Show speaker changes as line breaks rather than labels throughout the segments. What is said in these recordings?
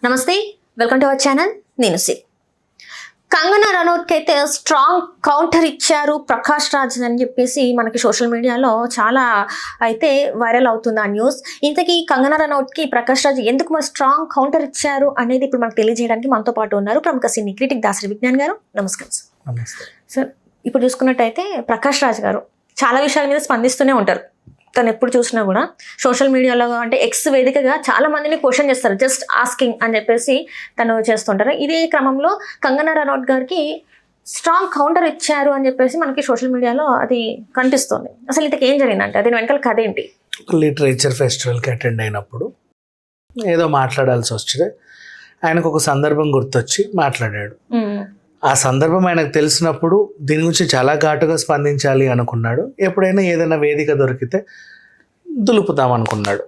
నమస్తే, welcome to our channel. నేను C. Kangana రనౌత్కి అయితే స్ట్రాంగ్ కౌంటర్ ఇచ్చారు ప్రకాష్ రాజ్ అని చెప్పేసి మనకి సోషల్ మీడియాలో చాలా అయితే వైరల్ అవుతుంది ఆ న్యూస్. ఇంతకీ కంగనా రనౌత్కి ప్రకాష్ రాజ్ ఎందుకు మరి స్ట్రాంగ్ కౌంటర్ ఇచ్చారు అనేది ఇప్పుడు మనకు తెలియజేయడానికి మనతో పాటు ఉన్నారు ప్రముఖ సినీ క్రిటిక్ దాసరి విజ్ఞాన్ గారు. నమస్కారం సార్. ఇప్పుడు చూసుకున్నట్టయితే ప్రకాష్ రాజ్ గారు చాలా విషయాల మీద స్పందిస్తూనే ఉంటారు. తను ఎప్పుడు చూసినా కూడా సోషల్ మీడియాలో అంటే ఎక్స్ వేదికగా చాలా మందిని క్వశ్చన్ చేస్తారు, జస్ట్ ఆస్కింగ్ అని చెప్పేసి తను చేస్తుంటారు. ఇదే క్రమంలో కంగనా రనౌత్ గారికి స్ట్రాంగ్ కౌంటర్ ఇచ్చారు అని చెప్పేసి మనకి సోషల్ మీడియాలో అది కనిపిస్తుంది. అసలు ఇంతకు ఏం జరిగిందంటే దీని వెనకాల కథ ఏంటి?
లిటరేచర్ ఫెస్టివల్కి అటెండ్ అయినప్పుడు ఏదో మాట్లాడాల్సి వచ్చింది. ఆయనకు ఒక సందర్భం గుర్తొచ్చి మాట్లాడాడు. ఆ సందర్భం ఆయనకు తెలిసినప్పుడు దీని గురించి చాలా ఘాటుగా స్పందించాలి అనుకున్నాడు. ఎప్పుడైనా ఏదైనా వేదిక దొరికితే దులుపుతాం అనుకున్నాడు.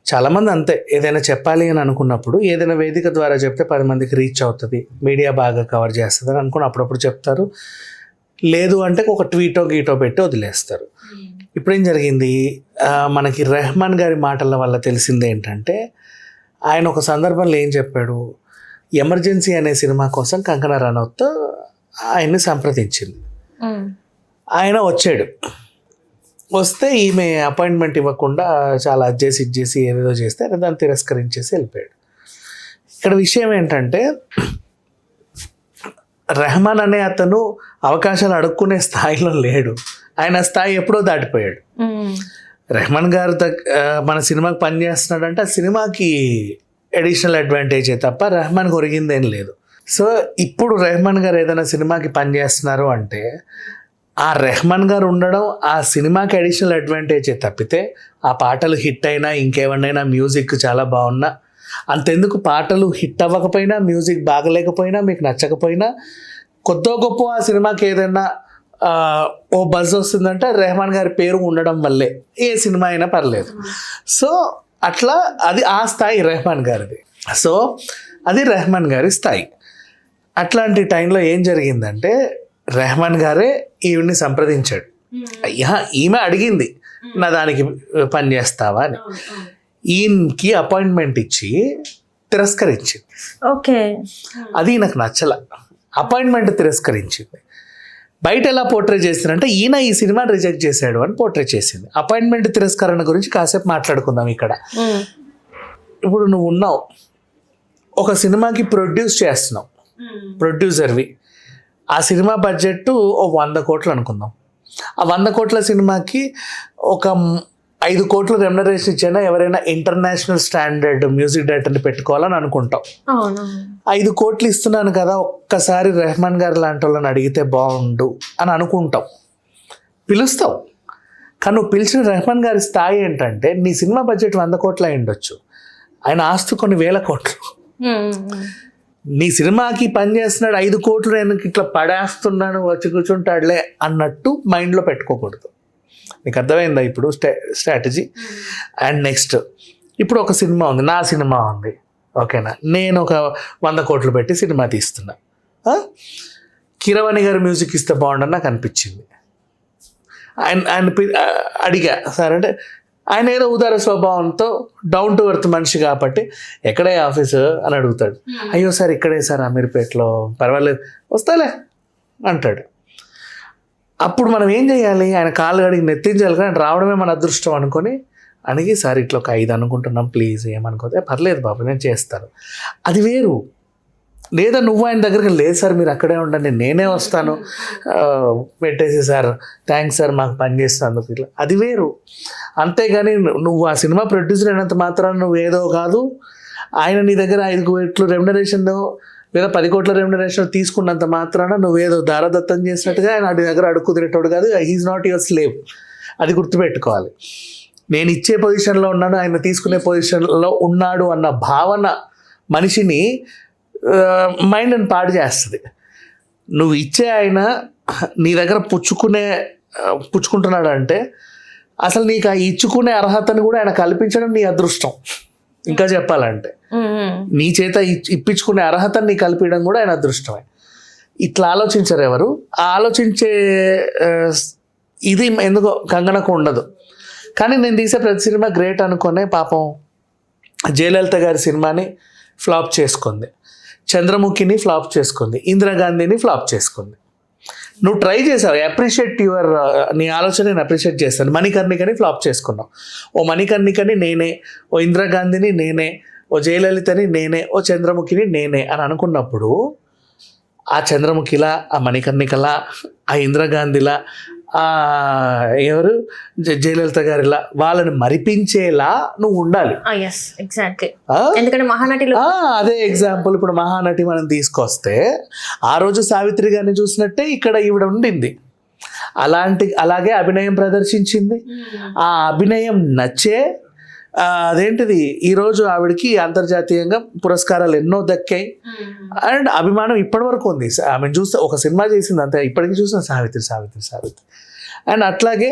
చాలామంది అంతే, ఏదైనా చెప్పాలి అని అనుకున్నప్పుడు ఏదైనా వేదిక ద్వారా చెప్తే 10 మందికి రీచ్ అవుతుంది, మీడియా బాగా కవర్ చేస్తుంది అని అనుకుని అప్పుడప్పుడు చెప్తారు. లేదు అంటే ఒక ట్వీటో గీటో పెట్టి వదిలేస్తారు. ఇప్పుడేం జరిగింది, మనకి రెహమాన్ గారి మాటల వల్ల తెలిసింది ఏంటంటే, ఆయన ఒక సందర్భంలో ఏం చెప్పాడు, ఎమర్జెన్సీ అనే సినిమా కోసం కంగనా రనౌత్ ఆయన్ని సంప్రదించింది. ఆయన వచ్చాడు. వస్తే ఈమె అపాయింట్మెంట్ ఇవ్వకుండా చాలా అడ్జేసి ఇచ్చేసి ఏదేదో చేస్తే ఆయన దాన్ని తిరస్కరించేసి వెళ్ళిపోయాడు. ఇక్కడ విషయం ఏంటంటే, రెహమాన్ అనే అతను అవకాశాలు అడుక్కునే స్థాయిలో లేడు. ఆయన స్థాయి ఎప్పుడో దాటిపోయాడు. రెహమాన్ గారు మన సినిమాకి పనిచేస్తున్నాడంటే ఆ సినిమాకి అడిషనల్ అడ్వాంటేజే తప్ప రెహమాన్ ఒరిగిందేం లేదు. సో ఇప్పుడు రెహమాన్ గారు ఏదైనా సినిమాకి పనిచేస్తున్నారు అంటే ఆ రెహమాన్ గారు ఉండడం ఆ సినిమాకి అడిషనల్ అడ్వాంటేజే తప్పితే ఆ పాటలు హిట్ అయినా ఇంకేమన్నా మ్యూజిక్ చాలా బాగున్నా, అంతెందుకు పాటలు హిట్ అవ్వకపోయినా మ్యూజిక్ బాగలేకపోయినా మీకు నచ్చకపోయినా కొద్దో గొప్ప ఆ సినిమాకి ఏదైనా ఓ బజ్ వస్తుందంటే రెహమాన్ గారి పేరు ఉండడం వల్లే ఏ సినిమా అయినా పర్లేదు. సో అట్లా అది ఆ స్థాయి రెహమాన్ గారిది. సో అది రెహమాన్ గారి స్థాయి. అట్లాంటి టైంలో ఏం జరిగిందంటే, రెహమాన్ గారే ఈవిడ్ని సంప్రదించాడు. అయ్యా ఈమె అడిగింది నా దానికి పని చేస్తావా అని. ఈయనకి అపాయింట్మెంట్ ఇచ్చి తిరస్కరించింది.
ఓకే,
అది నాకు నచ్చల. అపాయింట్మెంట్ తిరస్కరించింది. బయట ఎలా పోర్ట్రే చేస్తారంటే ఈయన ఈ సినిమాని రిజెక్ట్ చేశాడు అని పోర్ట్రే చేసింది. అపాయింట్మెంట్ తిరస్కరణ గురించి కాసేపు మాట్లాడుకుందాం ఇక్కడ. ఇప్పుడు నువ్వు ఉన్నావు, ఒక సినిమాకి ప్రొడ్యూస్ చేస్తున్నావు, ప్రొడ్యూసర్వి. ఆ సినిమా బడ్జెట్ 100 కోట్లు అనుకుందాం. ఆ 100 కోట్ల సినిమాకి ఒక 5 కోట్ల రెమ్యునరేషన్ ఇచ్చినా ఎవరైనా ఇంటర్నేషనల్ స్టాండర్డ్ మ్యూజిక్ డైరెక్టర్ని పెట్టుకోవాలని అనుకుంటాం. 5 కోట్లు ఇస్తున్నాను కదా, ఒక్కసారి రెహమాన్ గారు లాంటి వాళ్ళని అడిగితే బాగుండు అని అనుకుంటాం, పిలుస్తావు. కానీ నువ్వు పిలిచిన రెహమాన్ గారి స్థాయి ఏంటంటే, నీ సినిమా బడ్జెట్ 100 కోట్లు అయి ఉండొచ్చు, ఆయన ఆస్తు కొన్ని 1000 కోట్లు. నీ సినిమాకి పని చేస్తున్నాడు, 5 కోట్లు నేను ఇట్లా పడేస్తున్నాను వచ్చి కూర్చుంటాడులే అన్నట్టు మైండ్లో పెట్టుకోకూడదు. నీకు అర్థమైందా ఇప్పుడు స్ట్రాటజీ? అండ్ నెక్స్ట్, ఇప్పుడు ఒక సినిమా ఉంది, నా సినిమా ఉంది, ఓకేనా, నేను ఒక 100 కోట్లు పెట్టి సినిమా తీస్తున్నా. కీరవాణి గారు మ్యూజిక్ ఇస్తే బాగుండని నాకు అనిపించింది. ఆయన అడిగా సార్ అంటే, ఆయన ఏదో ఉదార స్వభావంతో డౌన్ టు ఎర్త్ మనిషి కాబట్టి ఎక్కడే ఆఫీసు అని అడుగుతాడు. అయ్యో సార్ ఇక్కడే సార్ అమీర్పేటలో, పర్వాలేదు వస్తాలే అంటాడు. అప్పుడు మనం ఏం చేయాలి, ఆయన కాళ్ళు అడిగి నెత్తించాలి, కానీ రావడమే మన అదృష్టం అనుకొని అడిగి సార్ ఇట్లా ఒక 5 అనుకుంటున్నాం ప్లీజ్ ఏమనుకోతే, పర్లేదు బాబు నేను చేస్తాను, అది వేరు. లేదా నువ్వు ఆయన దగ్గరికి లేదు సార్ మీరు అక్కడే ఉండండి నేనే వస్తాను పెట్టేసి సార్ థ్యాంక్స్ సార్ మాకు పని చేస్తున్నందుకు, ఇట్లా అది వేరు. అంతేగాని నువ్వు ఆ సినిమా ప్రొడ్యూసర్ అయినంత మాత్రాన నువ్వు ఏదో కాదు, ఆయన నీ దగ్గర 5 కోట్లు రెమ్యునరేషన్ లేదా 10 కోట్ల రెమ్యునరేషన్ తీసుకున్నంత మాత్రాన నువ్వేదో దారదత్తం చేసినట్టుగా ఆయన నీ దగ్గర అడుక్కు తినేటోడు కాదు. హీఈస్ నాట్ యువర్ స్లేవ్, అది గుర్తుపెట్టుకోవాలి. నేను ఇచ్చే పొజిషన్లో ఉన్నాను, ఆయన తీసుకునే పొజిషన్లో ఉన్నాడు అన్న భావన మనిషిని మైండ్ని పాడు చేస్తుంది. నువ్వు ఇచ్చే ఆయన నీ దగ్గర పుచ్చుకుంటున్నాడు అంటే అసలు నీకు ఆ ఇచ్చుకునే అర్హతను కూడా ఆయన కల్పించడం నీ అదృష్టం. ఇంకా చెప్పాలంటే నీ చేత ఇప్పించుకునే అర్హతను నీ కల్పించడం కూడా ఆయన అదృష్టమే. ఇట్లా ఆలోచించరు ఎవరు. ఆ ఆలోచించే ఇది ఎందుకో కంగనకు ఉండదు. కానీ నేను తీసే ప్రతి సినిమా గ్రేట్ అనుకునే పాపం జయలలిత గారి సినిమాని ఫ్లాప్ చేసుకుంది, చంద్రముఖిని ఫ్లాప్ చేసుకుంది, ఇందిరాగాంధీని ఫ్లాప్ చేసుకుంది. నువ్వు ట్రై చేసావు, అప్రిషియేట్ యువర్, నీ ఆలోచన నేను అప్రిషియేట్ చేస్తాను. మణికర్ణికని ఫ్లాప్ చేసుకున్నావు. ఓ మణికర్ణికని నేనే, ఓ ఇందిరాగాంధీని నేనే, ఓ జయలలితని నేనే, ఓ చంద్రముఖిని నేనే అని అనుకున్నప్పుడు ఆ చంద్రముఖిలా, ఆ మణికర్ణికలా, ఆ ఇందిరాగాంధీలా, ఎవరు జయలలిత గారిలా వాళ్ళని మరిపించేలా నువ్వు ఉండాలి.
ఎగ్జాక్ట్లీ. ఎందుకంటే మహానటిలో
అదే ఎగ్జాంపుల్. ఇప్పుడు మహానటి మనం తీసుకొస్తే ఆ రోజు సావిత్రి గారిని చూసినట్టే ఇక్కడ ఈవిడ ఉండింది. అలాగే అభినయం ప్రదర్శించింది. ఆ అభినయం నచ్చే అదేంటిది ఈరోజు ఆవిడకి అంతర్జాతీయంగా పురస్కారాలు ఎన్నో దక్కాయి. అండ్ అభిమానం ఇప్పటి వరకు ఉంది. ఆమె చూస్తే ఒక సినిమా చేసింది అంతే, ఇప్పటికీ చూసిన సావిత్రి సావిత్రి సావిత్రి. అండ్ అట్లాగే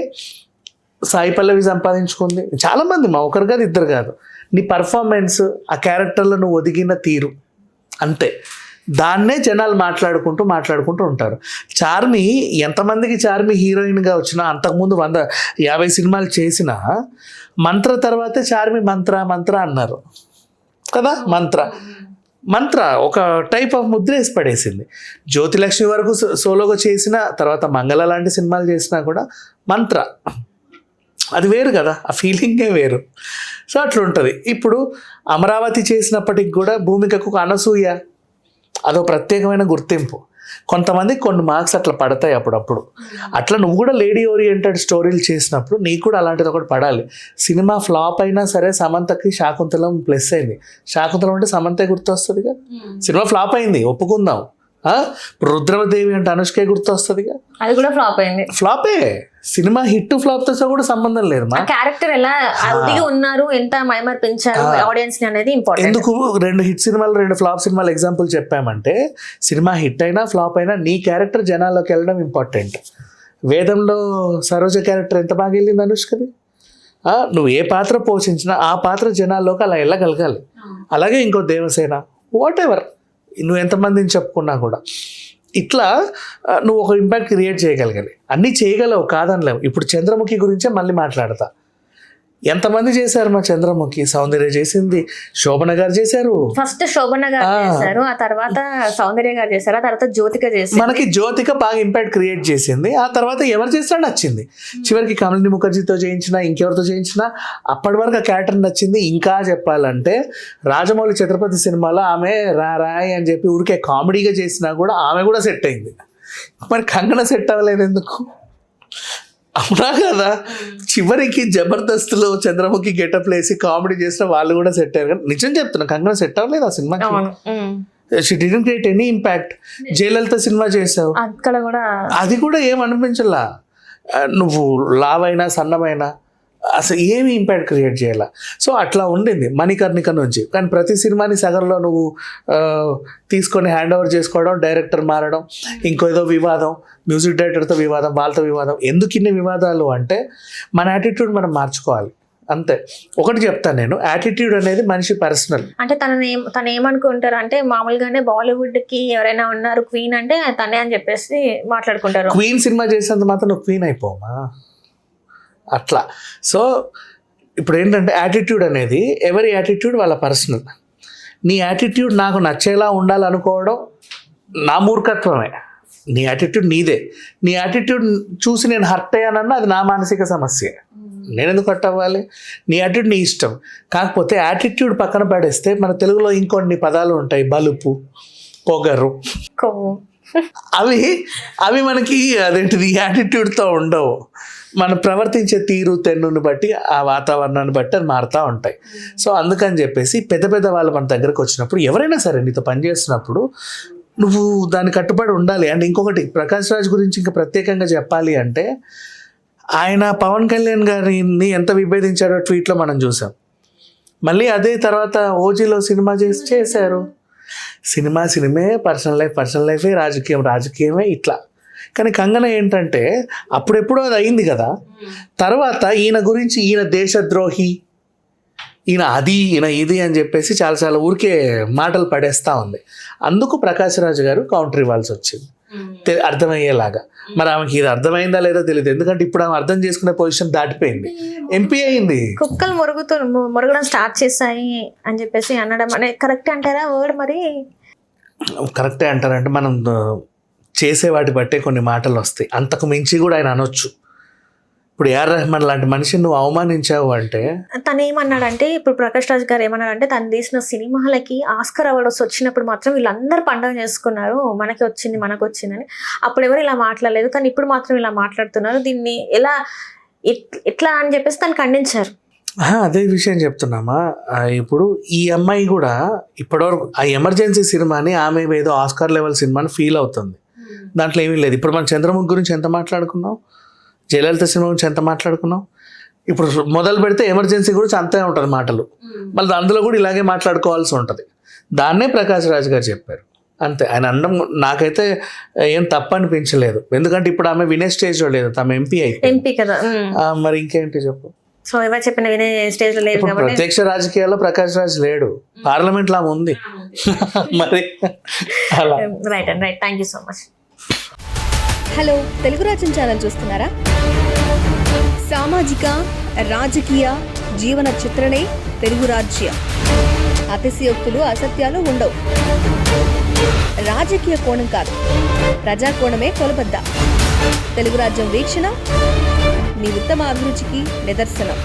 సాయి పల్లవి సంపాదించుకుంది. చాలామంది, మా ఒకరు కాదు ఇద్దరు కాదు. నీ పర్ఫార్మెన్స్, ఆ క్యారెక్టర్లో నువ్వు ఒదిగిన తీరు అంతే, దాన్నే జనాలు మాట్లాడుకుంటూ ఉంటారు. చార్మి, ఎంతమందికి చార్మి హీరోయిన్గా వచ్చినా, అంతకుముందు 150 సినిమాలు చేసినా మంత్ర తర్వాతే చార్మి మంత్ర అన్నారు కదా. మంత్ర ఒక టైప్ ఆఫ్ ముద్ర వేసి పడేసింది. జ్యోతిలక్ష్మి వరకు సోలోగా చేసిన తర్వాత మంగళ లాంటి సినిమాలు చేసినా కూడా మంత్ర అది వేరు కదా, ఆ ఫీలింగే వేరు. సో అట్లా ఉంటుంది. ఇప్పుడు అమరావతి చేసినప్పటికి కూడా భూమికకు ఒక అనసూయ అదో ప్రత్యేకమైన గుర్తింపు. కొంతమందికి కొన్ని మార్క్స్ అట్లా పడతాయి అప్పుడప్పుడు. అట్లా నువ్వు కూడా లేడీ ఓరియంటెడ్ స్టోరీలు చేసినప్పుడు నీకు కూడా అలాంటిది ఒకటి పడాలి. సినిమా ఫ్లాప్ అయినా సరే సమంతకి శాకుంతలం ప్లస్ అయింది. శాకుంతలం అంటే సమంతే గుర్తొస్తుందిగా. సినిమా ఫ్లాప్ అయింది ఒప్పుకుందాం. రుద్రమదేవి అంటే అనుష్కే గుర్తొస్తుందిగా, అది కూడా ఫ్లాప్ అయింది. ఫ్లాపే. సినిమా హిట్ ఫ్లాప్ తో కూడా సంబంధం లేదు. మా
క్యారెక్టర్ ఎలా ఉన్నారు, ఎంత మైమర్పించారు ఆడియన్స్ అనేది ఇంపార్టెంట్.
ఎందుకు 2 హిట్ సినిమాలు 2 ఫ్లాప్ సినిమాలు ఎగ్జాంపుల్ చెప్పామంటే, సినిమా హిట్ అయినా ఫ్లాప్ అయినా నీ క్యారెక్టర్ జనాల్లోకి వెళ్ళడం ఇంపార్టెంట్. వేదంలో సరోజ క్యారెక్టర్ ఎంత బాగా వెళ్ళింది అనుష్కది. నువ్వు ఏ పాత్ర పోషించినా ఆ పాత్ర జనాల్లోకి అలా వెళ్ళగలగాలి. అలాగే ఇంకో దేవసేన, వాట్ ఎవర్ నువ్వు ఎంతమందిని చెప్పుకున్నా కూడా ఇట్లా నువ్వు ఒక ఇంపాక్ట్ క్రియేట్ చేయగలగాలి. అన్నీ చేయగలవు కాదనలేవు. ఇప్పుడు చంద్రముఖి గురించే మళ్ళీ మాట్లాడతా. ఎంతమంది చేశారు మా చంద్రముఖి? సౌందర్య చేసింది, శోభన గారు చేశారు.
ఫస్ట్ శోభన గారు చేశారు, ఆ తర్వాత సౌందర్య గారు చేశారు, ఆ తర్వాత జ్యోతిక చేశారు.
మనకి జ్యోతిక బాగా ఇంపాక్ట్ క్రియేట్ చేసింది. ఆ తర్వాత ఎవరు చేసినా నచ్చింది. చివరికి కమలిని ముఖర్జీతో చేయించినా, ఇంకెవరితో చేయించినా అప్పటి వరకు ఆ క్యారెక్టర్ నచ్చింది. ఇంకా చెప్పాలంటే రాజమౌళి ఛత్రపతి సినిమాలో ఆమె రాయ్ అని చెప్పి ఊరికే కామెడీగా చేసినా కూడా ఆమె కూడా సెట్ అయింది. మరి కంగన సెట్ అవ్వలేదు ఎందుకు? అవునా కదా. చివరికి జబర్దస్త్లో చంద్రముఖి గెటప్ వేసి కామెడీ చేసిన వాళ్ళు కూడా సెట్ అయ్యారు. నిజం చెప్తున్నా, కంగన సెట్ అవ్వలేదు ఆ సినిమాకి. She didn't create any impact. Jayalalithaa cinema చేసావు, అది కూడా ఏం అనిపించలా. నువ్వు లావైనా సన్నమైనా అసలు ఏమి ఇంపాక్ట్ క్రియేట్ చేయాల. సో అట్లా ఉండింది మణికర్ణిక నుంచి. కానీ ప్రతి సినిమాని సగంలో నువ్వు తీసుకొని హ్యాండ్ ఓవర్ చేసుకోవడం, డైరెక్టర్ మారడం, ఇంకో ఏదో వివాదం, మ్యూజిక్ డైరెక్టర్తో వివాదం, వాళ్ళతో వివాదం. ఎందుకు ఇన్ని వివాదాలు అంటే మన యాటిట్యూడ్ మనం మార్చుకోవాలి అంతే. ఒకటి చెప్తాను నేను, యాటిట్యూడ్ అనేది మనిషి పర్సనల్.
అంటే తను ఏమనుకుంటారు అంటే, మామూలుగానే బాలీవుడ్ కి ఎవరైనా ఉన్నారు క్వీన్ అంటే తనే అని చెప్పేసి మాట్లాడుకుంటారు.
క్వీన్ సినిమా చేసేంత మాత్రం నువ్వు క్వీన్ అయిపోమా అట్లా. సో ఇప్పుడు ఏంటంటే యాటిట్యూడ్ అనేది ఎవరి యాటిట్యూడ్ వాళ్ళ పర్సనల్. నీ యాటిట్యూడ్ నాకు నచ్చేలా ఉండాలనుకోవడం నా మూర్ఖత్వమే. నీ యాటిట్యూడ్ నీదే. నీ యాటిట్యూడ్ చూసి నేను హర్ట్ అయ్యానన్నా అది నా మానసిక సమస్య. నేను ఎందుకు హర్ట్ అవ్వాలి? నీ యాటిట్యూడ్ నీ ఇష్టం. కాకపోతే యాటిట్యూడ్ పక్కన పడేస్తే మన తెలుగులో ఇంకొన్ని పదాలు ఉంటాయి, బలుపు, పొగరు, అవి మనకి అదేంటిది యాటిట్యూడ్తో ఉండవు. మనం ప్రవర్తించే తీరు తెన్నుని బట్టి, ఆ వాతావరణాన్ని బట్టి అది మారుతూ ఉంటాయి. సో అందుకని చెప్పేసి పెద్ద వాళ్ళు మన దగ్గరకు వచ్చినప్పుడు, ఎవరైనా సరే నీతో పనిచేస్తున్నప్పుడు నువ్వు దాన్ని కట్టుబడి ఉండాలి. అండ్ ఇంకొకటి, ప్రకాష్ రాజ్ గురించి ఇంకా ప్రత్యేకంగా చెప్పాలి అంటే, ఆయన పవన్ కళ్యాణ్ గారిని ఎంత విభేదించారో ట్వీట్లో మనం చూసాం. మళ్ళీ అదే తర్వాత ఓజీలో సినిమా చేశారు. సినిమే, పర్సనల్ లైఫే, రాజకీయమే ఇట్లా. కానీ కంగన ఏంటంటే అప్పుడెప్పుడో అది అయింది కదా. తర్వాత ఈయన గురించి ఈయన దేశద్రోహి, ఈయన అది, ఈయన ఇది అని చెప్పేసి చాలా ఊరికే మాటలు పడేస్తూ ఉంది. అందుకు ప్రకాష్ రాజ్ గారు కౌంటర్ ఇవ్వాల్సి వచ్చింది. అర్థమయ్యేలాగా. మరి ఆమెకి ఇది అర్థమైందా లేదో తెలియదు, ఎందుకంటే ఇప్పుడు ఆమె అర్థం చేసుకునే పొజిషన్ దాటిపోయింది, ఎంపీ అయింది.
కుక్కలు మురగడం స్టార్ట్ చేశాయి అని చెప్పేసి అనడం అనే కరెక్ట్ అంటారా వర్డ్? మరి
కరెక్టే అంటారంటే మనం చేసే వాటి బట్టే కొన్ని మాటలు వస్తాయి, అంతకు మించి కూడా ఆయన అనొచ్చు. ఇప్పుడు ఏఆర్ రెహమాన్ లాంటి మనిషిని నువ్వు అవమానించావు అంటే,
తను ఏమన్నాడంటే, ఇప్పుడు ప్రకాష్ రాజ్ గారు ఏమన్నాడంటే, తను తీసిన సినిమాలకి ఆస్కర్ అవార్డ్స్ వచ్చినప్పుడు మాత్రం వీళ్ళందరూ పండుగ చేసుకున్నారు, మనకి వచ్చిందని. అప్పుడు ఎవరు ఇలా మాట్లాడలేదు, కానీ ఇప్పుడు మాత్రం ఇలా మాట్లాడుతున్నారు, దీన్ని ఎట్లా అని చెప్పేసి తను ఖండించారు.
అదే విషయం చెప్తున్నామా. ఇప్పుడు ఈ అమ్మాయి కూడా ఇప్పటివరకు ఆ ఎమర్జెన్సీ సినిమాని ఆమె ఏదో ఆస్కార్ లెవెల్ సినిమాని ఫీల్ అవుతుంది, దాంట్లో ఏమీ లేదు. ఇప్పుడు మనం చంద్రముఖి గురించి ఎంత మాట్లాడుకున్నాం, జయలలిత సినిమా గురించి ఎంత మాట్లాడుకున్నాం, ఇప్పుడు మొదలు పెడితే ఎమర్జెన్సీ గురించి అంతే ఉంటుంది మాటలు, మళ్ళీ అందులో కూడా ఇలాగే మాట్లాడుకోవాల్సి ఉంటుంది. దాన్నే ప్రకాష్ రాజ్ గారు చెప్పారు అంతే. ఆయన అన్నం నాకైతే ఏం తప్పు అనిపించలేదు, ఎందుకంటే ఇప్పుడు ఆమె వినే స్టేజ్లో లేదు, తమ ఎంపీ
కదా.
మరి ఇంకేంటి చెప్పు.
సో ఎవరు చెప్పిన వినే స్టేజ్లో లేదు కాబట్టి
ప్రత్యక్ష రాజకీయాల్లో ప్రకాష్ రాజ్ లేడు, పార్లమెంట్ లా ఉంది మరి అలా.
Right and right, thank you so much.
Hello, Telugu రాజ్యం ఛానల్ చూస్తున్నారా? సామాజిక రాజకీయ జీవన చిత్రణే తెలుగు రాజ్యం. అతిశయోక్తులు అసత్యాలు ఉండవు. రాజకీయ కోణం కాదు, ప్రజా కోణమే కొలబద్ద. తెలుగు రాజ్యం వీక్షణ మీ ఉత్తమ అభిరుచికి నిదర్శనం.